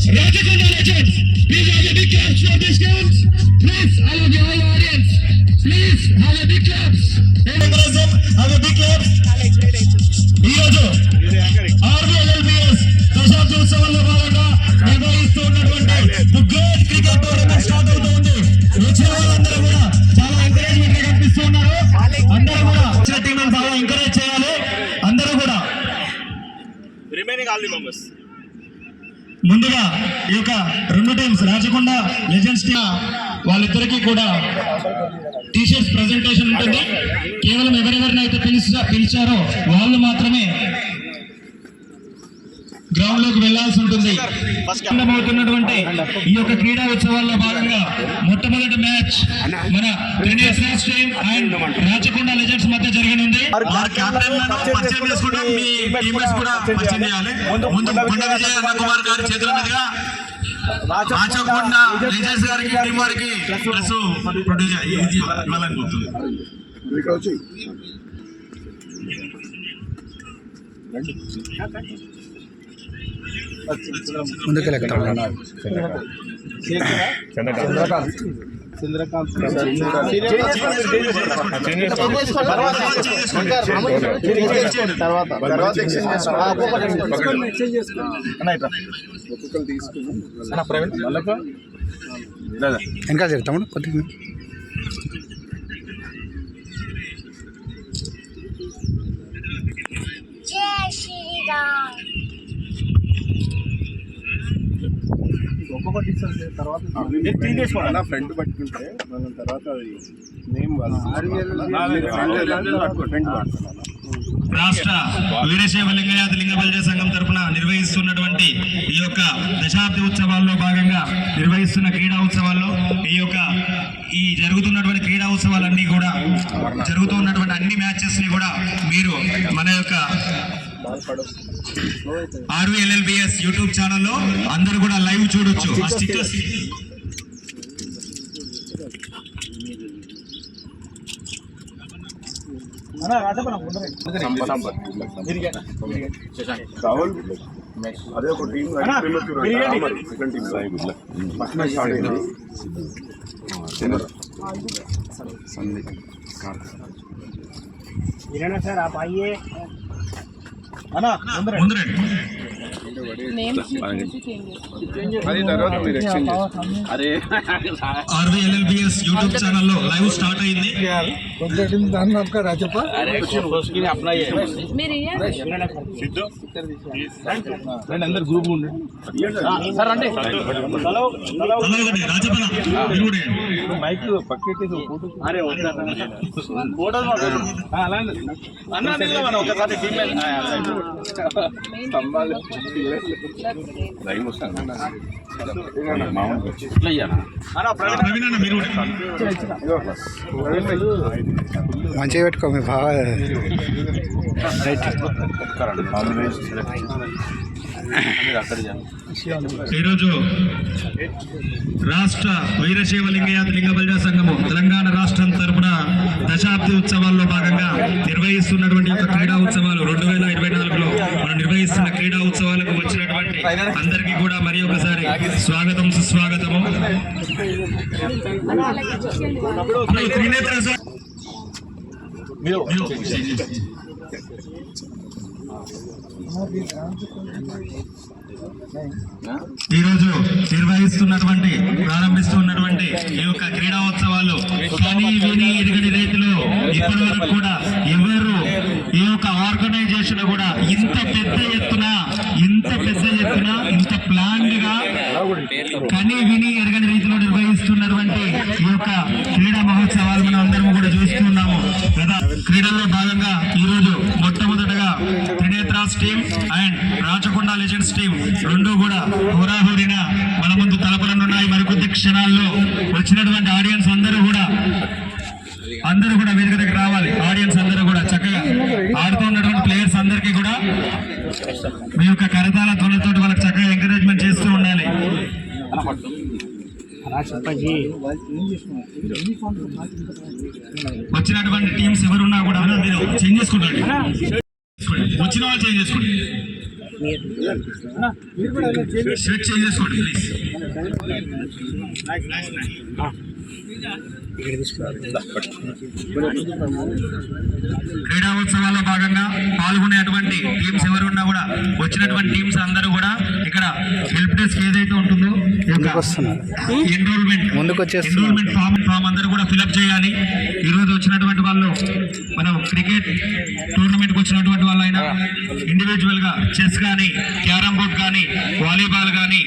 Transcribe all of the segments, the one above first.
Rajakonda Legends. Please have a big clap for these teams. Please, all of the whole audience. Please have a big clap. Have a big clap. ఈరోజు ఆర్బీఎల్ఎల్బిఎస్ దశాబ్ద ఉత్సవాల్లో భాగంగా నిర్వహిస్తూ ఉన్నటువంటి great cricket tournament start అవుతూ ఉంది. వచ్చిన వాళ్ళందరూ కూడా చాలా ఎంకరేజ్మెంట్ గా కనిపిస్తూ ఉన్నారు. అందరూ కూడా వచ్చిన టీం బాగా ఎంకరేజ్ చేయాలి. అందరూ కూడా రిమైనింగ్ ఆల్ ది మెంబర్స్ ముందుగా ఈ యొక్క రెండు టీమ్స్ రాచకొండ లెజెండ్స్ టీమ్ వాళ్ళిద్దరికీ కూడా టీషర్ట్స్ ప్రెజెంటేషన్ ఉంటుంది. కేవలం ఎవరెవరినైతే పిలిచారో వాళ్ళు మాత్రమే గ్రౌండ్ లోకి వెళ్లాల్సి ఉంటుంది. అవుతున్నటువంటి ఈ యొక్క క్రీడా ఉత్సవాల్లో భాగంగా మొట్టమొదటి మ్యాచ్ మన Trinidad team and Rachakonda legends మధ్య జరగనుంది. రాచకొండ లెజెండ్స్ గారికి టీం వారికి ప్లస్ ప్రొడ్యూసర్ ఇవ్వాలనుకుంటుంది. ముందుకు వెనక చెప్తాము కొద్దిగా ఒక్కొక్కటి తర్వాత ఫ్రంట్ పట్టుకుంటే మనం తర్వాత నేమ్ రాష్ట్ర వీరశైవ లింగయాత లింగ బలిజ సంఘం తరఫున నిర్వహిస్తున్నటువంటి ఈ యొక్క దశాబ్ది ఉత్సవాల్లో భాగంగా నిర్వహిస్తున్న క్రీడా ఉత్సవాల్లో ఈ జరుగుతున్నటువంటి క్రీడా ఉత్సవాలన్నీ కూడా జరుగుతున్నటువంటి అన్ని మ్యాచెస్ ని కూడా మీరు మన యొక్క ఆర్వీఎల్ఎల్బిఎస్ యూట్యూబ్ ఛానల్లో అందరూ కూడా లైవ్ చూడొచ్చు. ఆ స్టిక్కర్స్ అదే ఒక టీం సార్ आप आइए ఆర్వీఎల్ఎల్బిఎస్ యూట్యూబ్ ఛానల్లో లైవ్ స్టార్ట్ అయింది. అందరు గ్రూప్ మైక్ పక్కెట్టి ఒకసారి మంచిగా పెట్టుకో మీ బాగా ఈరోజు రాష్ట్ర వీరశైవ లింగయాత లింగ బలిజ సంఘము తెలంగాణ రాష్ట్రం తరఫున దశాబ్ది ఉత్సవాల్లో భాగంగా నిర్వహిస్తున్నటువంటి యొక్క క్రీడా ఉత్సవాలు 2024లో మనం నిర్వహిస్తున్న క్రీడా ఉత్సవాలకు వచ్చినటువంటి అందరికీ కూడా మరి ఒకసారి స్వాగతం సుస్వాగతము. త్రినేత్ర ఈరోజు ప్రారంభిస్తున్నటువంటి ఈ యొక్క క్రీడోత్సవాలు కానీ విని ఎరుగని రీతిలో ఇప్పటి వరకు కూడా ఎవరు ఈ యొక్క ఆర్గనైజేషన్ కూడా ఇంత పెద్ద ఎత్తున ఇంత ప్లాన్డ్ గా కనీ విని ఎరగని రీతిలో నిర్వహిస్తున్నటువంటి ఈ యొక్క క్రీడా మహోత్సవాలు మనం అందరం కూడా చూస్తున్నాము కదా. క్రీడల్లో భాగంగా ఈరోజు మొట్టమొదటగా Trinetras team and Rachakonda legends team రెండు కూడా హోరాహోరిన మన ముందు తలపడనున్నాయి. మరికొద్ది క్షణాల్లో వచ్చినటువంటి ఆడియన్స్ అందరూ కూడా వేదిక దగ్గర రావాలి. ఆడియన్స్ అందరూ కూడా చక్కగా ఆడుతున్నటువంటి ప్లేయర్స్ అందరికీ కూడా మీ యొక్క కరతాల ధ్వనులతో వాళ్ళకి చక్కగా ఎంకరేజ్మెంట్ చేస్తూ ఉండాలి. వచ్చినటువంటి టీమ్స్ ఎవరున్నా కూడా మీరు చేంజ్ చేసుకోండి. వచ్చిన వాళ్ళు చేంజ్ చేసుకోండి. స్విచ్ చేంజ్ చేసుకోండి ప్లీజ్. క్రీడాోత్సవాల్లో భాగంగా పాల్గొనేటువంటి టీమ్స్ ఎవరున్నా కూడా వచ్చినటువంటి టీమ్స్ అందరూ కూడా ఇక్కడ హెల్ప్ డెస్క్ ఏదైతే ఉంటుందో ఎన్రోల్మెంట్ ఫామ్ అందరూ కూడా ఫిలప్ చేయాలి. ఈరోజు వచ్చినటువంటి వాళ్ళు మనం క్రికెట్ టోర్నమెంట్కి వచ్చినటువంటి వాళ్ళైనా ఇండివిజువల్ గా చెస్ కానీ క్యారమ్ బోర్డ్ కానీ వాలీబాల్ కానీ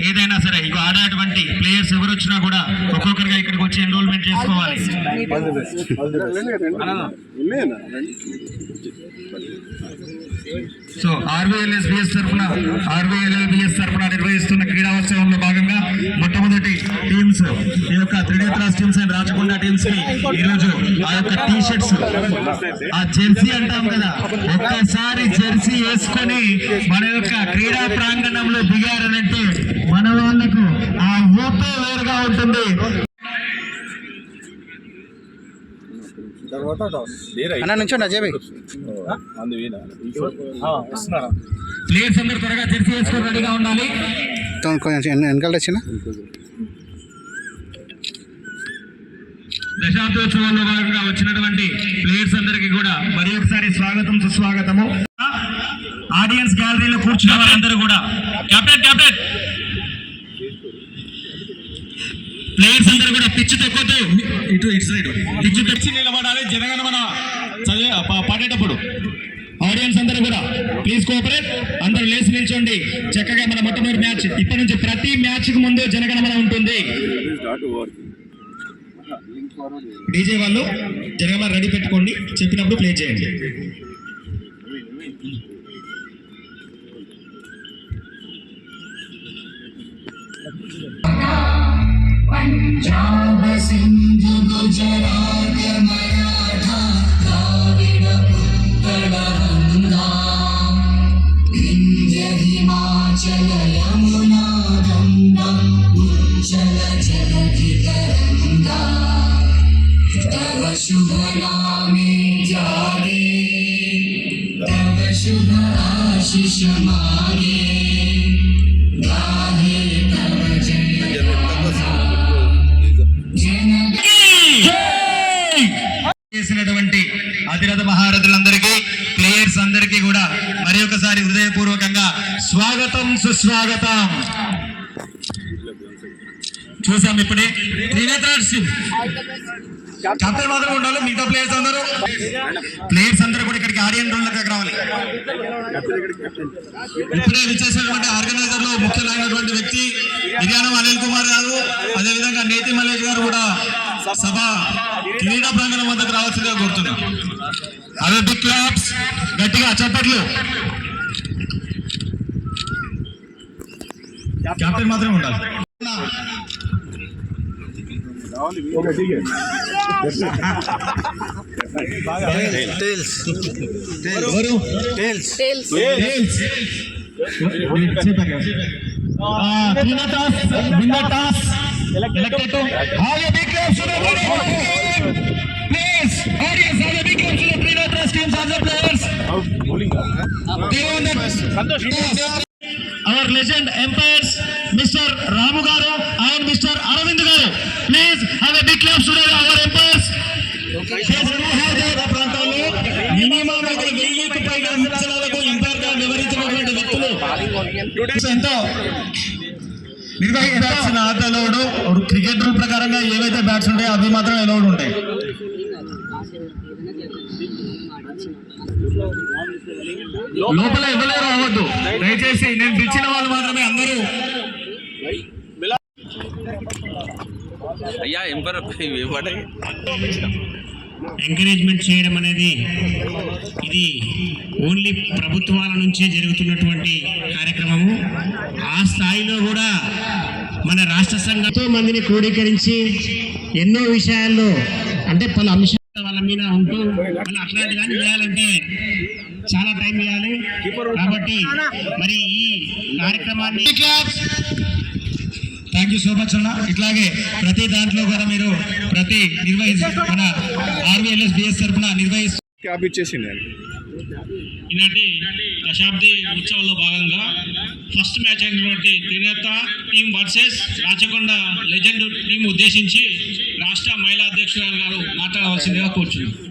ఏదైనా సరే ఇక ఆడేటువంటి ప్లేయర్స్ ఎవరు వచ్చినా కూడా ఒక్కొక్కరిగా ఇక్కడికి వచ్చి ఎన్రోల్మెంట్ చేసుకోవాలి. సో ఆర్వీఎల్ఎల్బిఎస్ తరఫున నిర్వహిస్తున్న క్రీడాోత్సవంలో భాగంగా మొట్టమొదటి టీమ్స్ ఈ యొక్క త్రినేత్రాస్ టీమ్స్ అండ్ రాచకొండ టీమ్స్ కి ఈరోజు ఆ యొక్క టీ షర్ట్స్ ఆ జెర్సీ అంటాం కదా, ఒక్కసారి జెర్సీ వేసుకొని మన యొక్క క్రీడా ప్రాంగణంలో దిగారనంటే మన వాళ్ళకు ఆ ఊపే వేరుగా ఉంటుంది. అన్న నుంచి అజయ్ ప్లేయర్స్ అందరూ త్వరగా జెర్సీ వేసుకొని రెడీగా ఉండాలి. కొంచెం వెనకాల వచ్చిన దశాబ్దోత్సవంలో భాగంగా వచ్చినటువంటి ప్లేయర్స్ అందరికీ కూడా మరి ఒకసారి స్వాగతం సుస్వాగతము. ఆడియన్స్ గ్యాలరీలో కూర్చున్న వాళ్ళందరూ కూడా కెప్టెన్ ప్లేయర్స్ అందరూ కూడా పిచ్చి తొక్కదు, ఇటు సైడ్ పిచ్చి తెచ్చి నిలబడాలి. జనగణమన పాడేటప్పుడు ఆడియన్స్ అందరూ కూడా ప్లీజ్ కోఆపరేట్. అందరూ లేచి నిల్చోండి చక్కగా. మన మొట్టమొదటి మ్యాచ్ ఇప్పటి నుంచి ప్రతి మ్యాచ్ కు ముందు జనగణమన ఉంటుంది. డీజే వాళ్ళు జనగణమన రెడీ పెట్టుకోండి, చెప్పినప్పుడు ప్లే చేయండి. पंजाब सिंधु गुजरात मराठा द्राविड उत्कल गंगा विंध्य हिमाचल यमुना गंगा उच्चल जलधि तरंगा तव शुभ नामे जागे तव शुभ आशीष मागे गाहे तव जय చేసినటువంటి అధిరథ మహారథులందరికీ ప్లేయర్స్ అందరికీ కూడా మరి ఒకసారి హృదయపూర్వకంగా స్వాగతం సుస్వాగతం. చూసాం ఇప్పుడే త్రినేత్రాస్ కెప్టెన్ మాత్రం ఉండాలి, మిగతా ప్లేయర్స్ అందరూ కూడా ఇక్కడికి ఆడియన్స్ రూమ్ దగ్గర రావాలి. ఇప్పుడే విచ్చేసినటువంటి ఆర్గనైజర్ లో ముఖ్యమైనటువంటి వ్యక్తి విజ్ఞానం అనిల్ కుమార్ గారు, అదేవిధంగా నేతి మల్లేష్ గారు కూడా సభ క్రీడా ప్రాంగణం వద్దకు రావాల్సిందిగా కోరుతున్నాం. అదే బిగ్ క్లాప్స్, గట్టిగా చప్పట్లు. కెప్టెన్ మాత్రం ఉండాలి. Elected to have a big clap to the please, audience, have a big clap to the Trinathras teams as the players. Our legend empires, Mr. Ramu Garu and Mr. Aravind Garu. Please have a big clap to our empires. ప్రాంతాల్లో minimum అయితే 1000కి పైగా సంవత్సరాలకు umpire గా వివరించినటువంటి వ్యక్తులు ఎంతో నిర్వహించాల్సిన ఆటలోడు cricket rule ప్రకారంగా ఏవైతే బ్యాట్స్ ఉంటాయో అవి మాత్రం ఎలౌడ్ ఉంటాయి. లోపల ఎవరూ రావద్దు దయచేసి. నేను పిలిచిన వాళ్ళు మాత్రమే అందరూ. అయ్యా ఎంపర్ ఎంకరేజ్మెంట్ చేయడం అనేది ఇది ఓన్లీ ప్రభుత్వాల నుంచే జరుగుతున్నటువంటి కార్యక్రమము. ఆ స్థాయిలో కూడా మన రాష్ట్ర సంఘంతో మందిని క్రోడీకరించి ఎన్నో విషయాల్లో అంటే పలు అంశాల వాళ్ళ మీద ఉంటూ మళ్ళీ అట్లాంటి దాన్ని చేయాలంటే చాలా టైం చేయాలి. కాబట్టి మరి ఈ కార్యక్రమాన్ని థ్యాంక్ యూ సో మచ్ అన్న. ఇట్లాగే ప్రతి దాంట్లో కూడా మీరు ప్రతి మన ఆర్వీఎల్ఎస్బిఎస్ తరఫున నిర్వహిస్తూ ఈనాటి దశాబ్ది ఉత్సవాల్లో భాగంగా ఫస్ట్ మ్యాచ్ అయినటువంటి Trinetra team versus Rachakonda legend team ఉద్దేశించి రాష్ట్ర మహిళా అధ్యక్షురాలు గారు మాట్లాడవలసిందిగా కోరుచున్నాను.